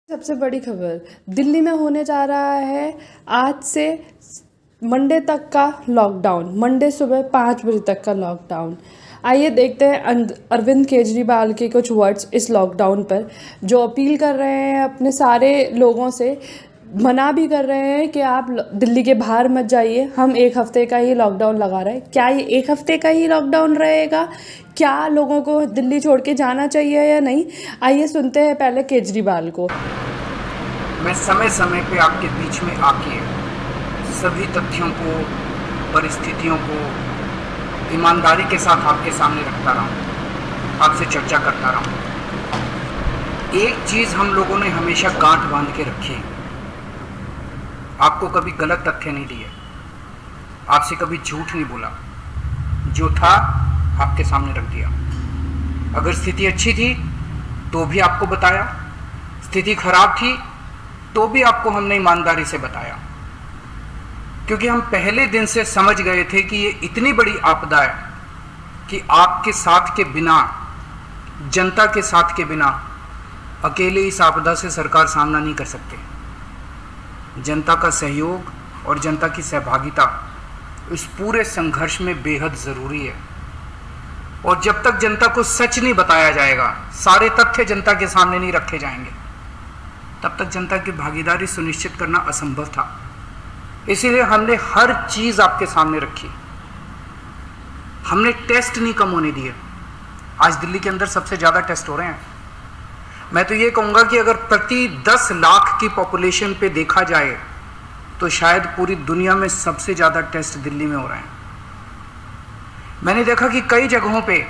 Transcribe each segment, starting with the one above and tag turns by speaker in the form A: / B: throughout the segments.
A: सबसे बड़ी खबर दिल्ली में होने जा रहा है आज से मंडे तक का लॉकडाउन। मंडे सुबह 5 बजे तक का लॉकडाउन। आइए देखते हैं अरविंद केजरीवाल के कुछ वर्ड्स इस लॉकडाउन पर, जो अपील कर रहे हैं अपने सारे लोगों से, मना भी कर रहे हैं कि आप दिल्ली के बाहर मत जाइए। हम 1 हफ्ते का ही लॉकडाउन लगा रहे हैं। क्या ये 1 हफ्ते का ही लॉकडाउन रहेगा? क्या लोगों को दिल्ली छोड़ के जाना चाहिए या नहीं? आइए सुनते हैं पहले केजरीवाल को।
B: मैं समय समय पे आपके बीच में आके सभी तथ्यों को, परिस्थितियों को ईमानदारी के साथ आपके सामने रखता रहा हूँ, आपसे चर्चा करता रहा हूँ। एक चीज़ हम लोगों ने हमेशा गांठ बांध के रखी है, आपको कभी गलत तथ्य नहीं दिए, आपसे कभी झूठ नहीं बोला, जो था आपके सामने रख दिया। अगर स्थिति अच्छी थी तो भी आपको बताया, स्थिति खराब थी तो भी आपको हमने ईमानदारी से बताया, क्योंकि हम पहले दिन से समझ गए थे कि ये इतनी बड़ी आपदा है कि आपके साथ के बिना, जनता के साथ के बिना अकेले इस आपदा से सरकार सामना नहीं कर सकते। जनता का सहयोग और जनता की सहभागिता इस पूरे संघर्ष में बेहद ज़रूरी है। और जब तक जनता को सच नहीं बताया जाएगा, सारे तथ्य जनता के सामने नहीं रखे जाएंगे, तब तक जनता की भागीदारी सुनिश्चित करना असंभव था। इसीलिए हमने हर चीज़ आपके सामने रखी। हमने टेस्ट नहीं कम होने दिए। आज दिल्ली के अंदर सबसे ज़्यादा टेस्ट हो रहे हैं। मैं तो ये कहूँगा कि अगर प्रति 10 लाख की पॉपुलेशन पे देखा जाए तो शायद पूरी दुनिया में सबसे ज़्यादा टेस्ट दिल्ली में हो रहे हैं। मैंने देखा कि कई जगहों पे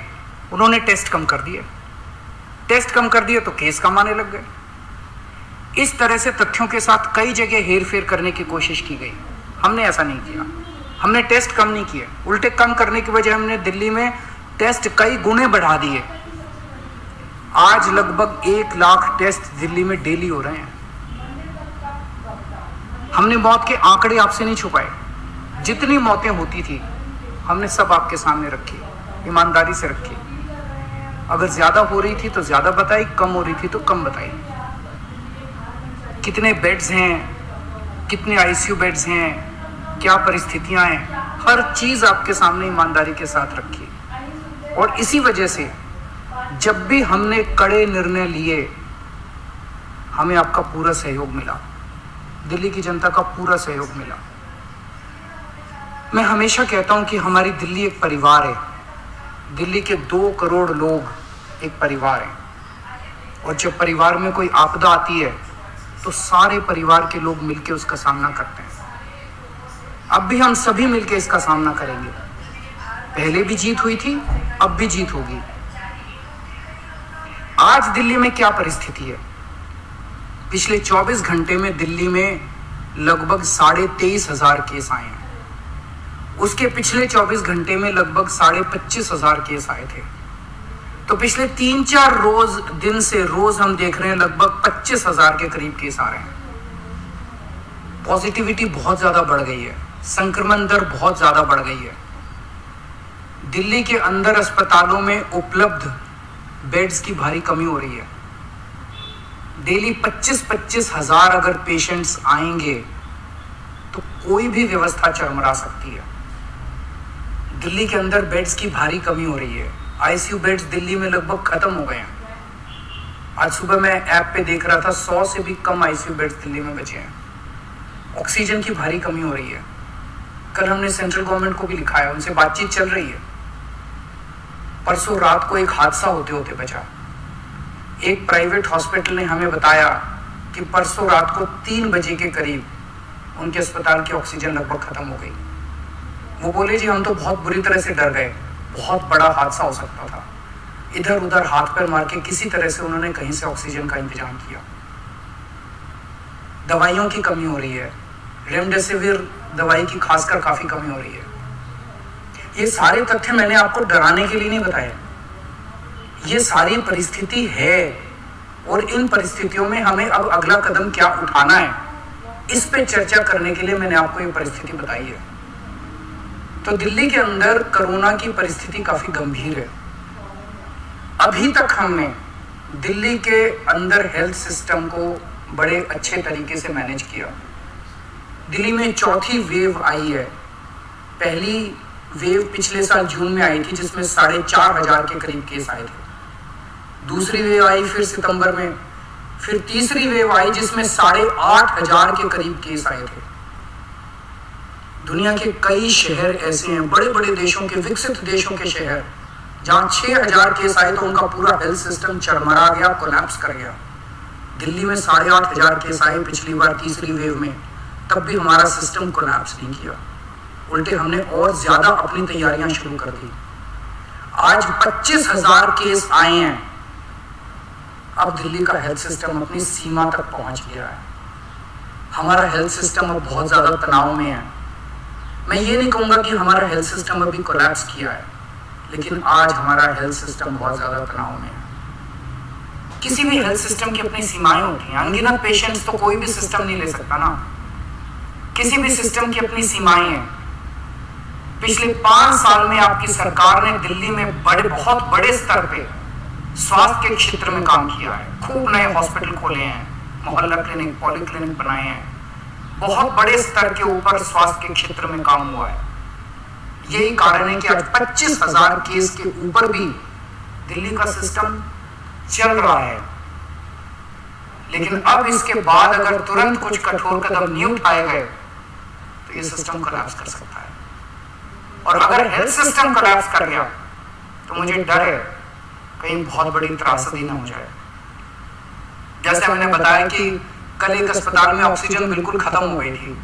B: उन्होंने टेस्ट कम कर दिए। टेस्ट कम कर दिए तो केस कम आने लग गए। इस तरह से तथ्यों के साथ कई जगह हेरफेर करने की कोशिश की गई। हमने ऐसा नहीं किया। हमने टेस्ट कम नहीं किए, उल्टे कम करने की वजह हमने दिल्ली में टेस्ट कई गुने बढ़ा दिए। आज लगभग 1 लाख टेस्ट दिल्ली में डेली हो रहे हैं। हमने मौत के आंकड़े आपसे नहीं छुपाए। जितनी मौतें होती थी हमने सब आपके सामने रखी, ईमानदारी से रखी। अगर ज़्यादा हो रही थी तो ज़्यादा बताई, कम हो रही थी तो कम बताई। कितने बेड्स हैं, कितने आईसीयू बेड्स हैं, क्या परिस्थितियां हैं, हर चीज़ आपके सामने ईमानदारी के साथ रखी। और इसी वजह से जब भी हमने कड़े निर्णय लिए, हमें आपका पूरा सहयोग मिला, दिल्ली की जनता का पूरा सहयोग मिला। मैं हमेशा कहता हूं कि हमारी दिल्ली एक परिवार है। दिल्ली के 2 करोड़ लोग एक परिवार हैं, और जब परिवार में कोई आपदा आती है तो सारे परिवार के लोग मिलकर उसका सामना करते हैं। अब भी हम सभी मिलकर इसका सामना करेंगे। पहले भी जीत हुई थी, अब भी जीत होगी। आज दिल्ली में क्या परिस्थिति है? पिछले 24 घंटे में दिल्ली में लगभग 23,500 केस आए हैं। उसके पिछले 24 घंटे में लगभग 25,500 केस आए थे। तो पिछले 3-4 दिन से रोज हम देख रहे हैं लगभग 25,000 के करीब केस आ रहे हैं। पॉजिटिविटी बहुत ज़्यादा बढ़ गई है, संक्रमण दर बहुत ज़्यादा बढ़ गई है। दिल्ली के अंदर अस्पतालों में उपलब्ध बेड्स की भारी कमी हो रही है। डेली 25-25 हज़ार अगर पेशेंट्स आएंगे तो कोई भी व्यवस्था चरमरा सकती है। दिल्ली के अंदर बेड्स की भारी कमी हो रही है। आईसीयू बेड्स दिल्ली में लगभग खत्म हो गए हैं। आज सुबह मैं ऐप पे देख रहा था 100 से भी कम आईसीयू बेड्स दिल्ली में बचे हैं। ऑक्सीजन की भारी कमी हो रही है। कल हमने सेंट्रल गवर्नमेंट को भी लिखा है, उनसे बातचीत चल रही है। परसों रात को एक हादसा होते होते बचा। एक प्राइवेट हॉस्पिटल ने हमें बताया कि परसों रात को 3 बजे के करीब उनके अस्पताल की ऑक्सीजन लगभग खत्म हो गई। वो बोले जी हम तो बहुत बुरी तरह से डर गए, बहुत बड़ा हादसा हो सकता था। इधर उधर हाथ पैर मार के किसी तरह से उन्होंने कहीं से ऑक्सीजन का इंतजाम किया। दवाइयों की कमी हो रही है, रेमडेसिविर दवाई की खासकर काफ़ी कमी हो रही है। ये सारे तथ्य मैंने आपको डराने के लिए नहीं बताए। ये सारी परिस्थिति है, और इन परिस्थितियों में हमें अब अगला कदम क्या उठाना है, इस पे चर्चा करने के लिए मैंने आपको ये परिस्थिति बताई है। तो दिल्ली के अंदर कोरोना की परिस्थिति काफ़ी गंभीर है। अभी तक हमने दिल्ली के अंदर हेल्थ सिस्टम को बड़े अच्छे तरीके से मैनेज किया। दिल्ली में चौथी वेव आई है। पहली वेव पिछले साल जून में आई थी जिसमें 4,500 के करीब केस आए थे। दूसरी वेव आई फिर सितंबर में, फिर तीसरी वेव आई जिसमें 8,500 के करीब केस आए थे। दुनिया के कई शहर ऐसे हैं, बड़े बड़े देशों के, विकसित देशों के शहर, जहां 6,000 केस आए तो उनका पूरा हेल्थ सिस्टम चरमरा गया, कोलैप्स कर गया। दिल्ली में 8,500 केस आए पिछली बार तीसरी वेव में, तब भी हमारा सिस्टम कोलैप्स नहीं किया, उल्टे हमने और ज्यादा अपनी तैयारियां शुरू कर दी। आज 25,000 केस आए हैं। अब दिल्ली का हेल्थ सिस्टम अपनी सीमा तक पहुंच गया है। हमारा हेल्थ सिस्टम अब बहुत ज्यादा तनाव में है। मैं ये नहीं कहूंगा कि हमारा हेल्थ सिस्टम अभी कोलैप्स किया है, लेकिन आज हमारा हेल्थ सिस्टम बहुत ज्यादा तनाव में है। किसी भी हेल्थ सिस्टम की अपनी सीमाएं होती हैं। अनगिनत पेशेंट्स तो कोई भी सिस्टम नहीं ले सकता ना। किसी भी सिस्टम की अपनी सीमाएं हैं। पिछले 5 साल में आपकी सरकार ने दिल्ली में बहुत बड़े स्तर पे स्वास्थ्य के क्षेत्र में काम किया है। खूब नए हॉस्पिटल खोले हैं, मोहल्ला क्लिनिक, पॉली क्लिनिक बनाए हैं। बहुत बड़े स्तर के ऊपर स्वास्थ्य के क्षेत्र में काम हुआ है। यही कारण है कि आज 25,000 केस के ऊपर भी दिल्ली का सिस्टम चल रहा है। लेकिन अब इसके बाद अगर तुरंत कुछ कठोर कदम नहीं उठाए गए तो ये सिस्टम कोलैप्स कर सकता है। और अगर हेल्थ सिस्टम कोलैप्स कर गया तो मुझे डर है कहीं बहुत बड़ी त्रासदी ना हो जाए। जैसे मैंने बताया कि कल एक अस्पताल में ऑक्सीजन बिल्कुल खत्म हो गई थी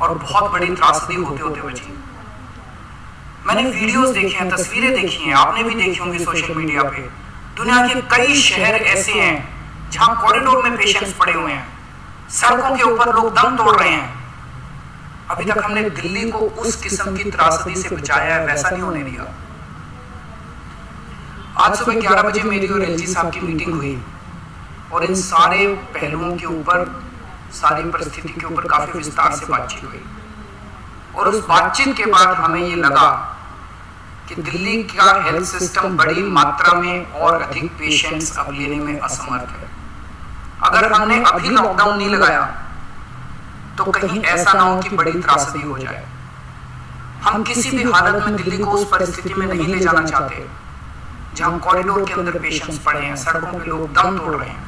B: और बहुत बड़ी त्रासदी होते होते बची। मैंने वीडियोस देखे हैं, तस्वीरें देखी हैं, आपने भी देखी होंगी सोशल मीडिया पे। दुनिया के कई शहर ऐसे हैं जहां कॉरिडोर में पेशेंट्स पड़े हुए हैं, सड़कों के ऊपर लोग दम तोड़ रहे हैं। अभी तक हमने दिल्ली को उस किस्म की त्रासदी से बचाया है, वैसा नहीं होने दिया। आज सुबह 11 बजे मेरी और एलजी साहब की मीटिंग हुई और इन सारे पहलुओं के ऊपर, सारी परिस्थिति के ऊपर काफी विस्तार से बातचीत हुई। और उस बातचीत के बाद हमें ये लगा कि दिल्ली का हेल्थ सिस्टम बड़ी मात्रा में और अधिक पेशेंट्स अब लेने में असमर्थ है। अगर हमने अभी लॉकडाउन नहीं लगाया तो कहीं ऐसा ना हो कि बड़ी त्रासदी हो जाए। हम किसी भी हालत में दिल्ली को उस परिस्थिति में नहीं ले जाना चाहते जहां कॉरिडोर के अंदर पेशेंट्स पड़े हैं, सड़कों पे लोग दम तोड़ रहे हैं।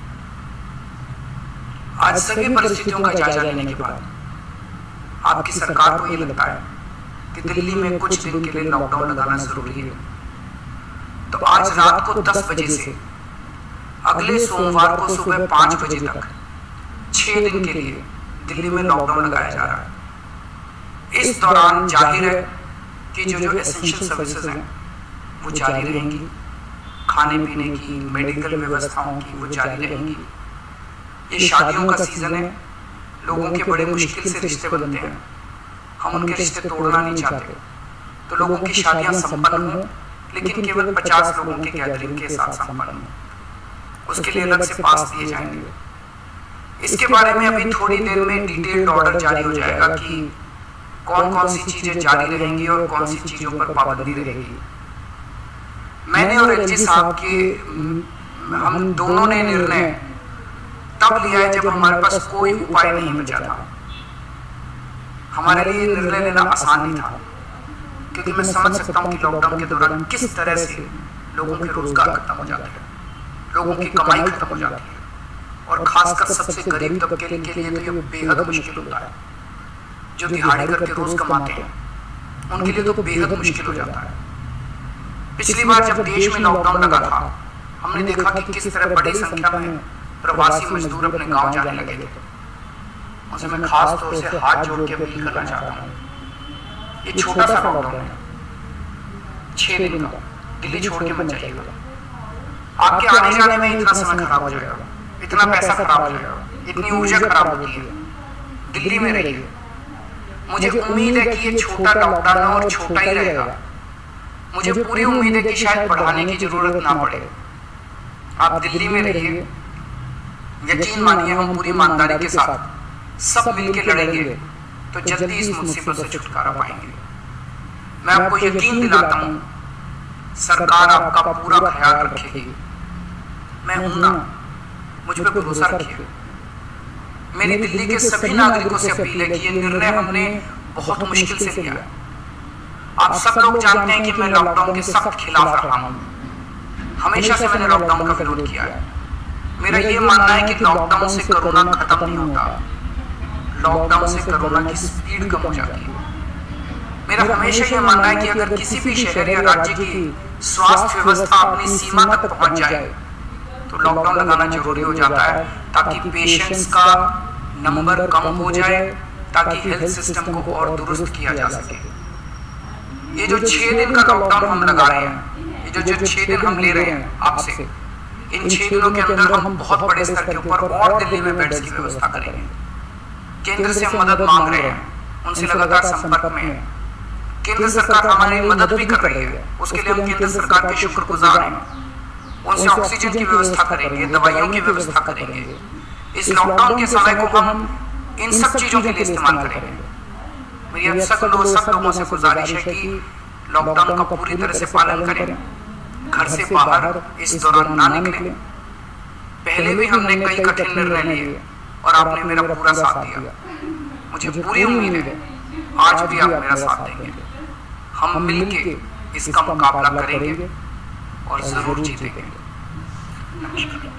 B: आज सभी परिस्थितियों का जायजा लेने के बाद आपकी सरकार को ये लगता है कि दिल्ली में कुछ दिन के लिए लॉकडाउन लगाना जरूरी है, तो आज रात को 10 बजे से अगले सोमवार को सुबह 5 बजे तक 6 दिन के लिए दिल्ली में लॉकडाउन लगाया जा रहा है। इस दौरान जाहिर है कि जो एसेंशियल सर्विसेज हैं वो जारी रहेंगी, खाने पीने की, मेडिकल व्यवस्थाओं की वो जारी रहेंगी। ये शादियों का सीजन है, लोगों के बड़े मुश्किल से रिश्ते बनते हैं। हम उनके रिश्ते तोड़ना नहीं चाहते, तो लोगों की शादियां संपन्न हो, लेकिन केवल 50 लोगों के गैदरिंग के साथ संपन्न हो। उसके लिए अलग से पास दिए जाएंगे। इसके बारे में अभी थोड़ी देर में डिटेल्ड ऑर्डर जारी हो जाएगा कि कौन कौन सी चीजें जारी रहेंगी और कौन सी चीजों पर पाबंदी रहेगी। मैंने और एलजी साहब के हम दोनों ने निर्णय तब लिया है जब हमारे पास कोई उपाय नहीं बचा था। हमारे लिए निर्णय लेना आसान नहीं था, क्योंकि मैं समझ सकता हूँ कि लॉकडाउन के दौरान किस तरह से लोगों के रोजगार खत्म हो जाते हैं, लोगों की कमाई खत्म हो जाती है, और खासकर सबसे गरीब तबके के लिए तो ये बेहद मुश्किल होता है। जो दिहाड़ी करके रोज कमाते हैं उनके लिए तो बेहद मुश्किल हो जाता है। पिछली बार जब देश में लॉकडाउन लगा था, हमने देखा कि किस तरह बड़ी संख्या में प्रवासी मजदूर अपने गांव जाने लगे थे। उनसे मैं खास तौर से हाथ जोड़ के अपील करना चाहता हूँ, ये छोटा सा लॉकडाउन है, 6 दिन का, दिल्ली छोड़ के मत जाइएगा। आपके आने जाने में इतना समय खराब हो जाएगा, इतना पैसा खराब हो जाएगा, इतनी ऊर्जा खराब होती है। दिल्ली में रहिए। मुझे उम्मीद है कि ये छोटा लॉकडाउन और छोटा ही रहेगा। मुझे पूरी उम्मीद है कि शायद बढ़ाने की जरूरत ना पड़े। आप दिल्ली में रहिए, यकीन मानिए हम पूरी ईमानदारी के साथ सब मिलके लड़ेंगे तो जल्दी इस मुसीबत से छुटकारा पाएंगे। मैं आपको यकीन दिलाता हूँ, सरकार आपका पूरा ख्याल रखेगी। मैं हूं ना, मुझ पर भरोसा रखिए। मेरी दिल्ली के सभी नागरिकों से अपील है कि ये निर्णय हमने बहुत मुश्किल से लिया। आप सब लोग जानते हैं कि मैं लॉकडाउन के सख्त खिलाफ रहा हूँ। हमेशा से मैंने लॉकडाउन का विरोध किया है। मेरा ये मानना है कि लॉकडाउन से कोरोना खत्म नहीं होता, लॉकडाउन से कोरोना की स्पीड कम हो जाती है। मेरा हमेशा ये मानना है कि अगर किसी भी शहर या राज्य की स्वास्थ्य व्यवस्था अपनी सीमा तक पहुंच जाए तो लॉकडाउन लगाना जरूरी हो जाता है, ताकि पेशेंट्स का नंबर कम हो जाए, ताकि हेल्थ सिस्टम को और दुरुस्त किया जा सके। ये जो 6 दिन का लॉकडाउन हम लगा रहे हैं, ये जो 6 दिन हम ले रहे हैं आपसे, इन 6 दिनों के अंदर हम बहुत बड़े स्तर के ऊपर और दिल्ली में बेड्स की व्यवस्था करेंगे। केंद्र से हम मदद मांग रहे हैं, उनसे लगातार संपर्क में हैं। केंद्र सरकार हमारी मदद भी कर रही है, उसके लिए हम केंद्र सरकार के शुक्रगुजार हैं। उनसे ऑक्सीजन की व्यवस्था करेंगे, दवाइयों की व्यवस्था करेंगे। इस लॉकडाउन के समय को हम इन सब चीजों के लिए इस्तेमाल करेंगे। मेरी अब सब लोगों से गुजारिश है कि लॉकडाउन का पूरी तरह से पालन करें, घर से बाहर इस दौरान ना निकलें। पहले भी हमने कई कठिन निर्णय लिए और आपने मेरा पूरा साथ दिया। मुझे पूरी उम्मीद है आज भी आप मेरा साथ देंगे। हम मिलके इसका मुकाबला करेंगे और जरूर जीतेंगे। नमस्कार।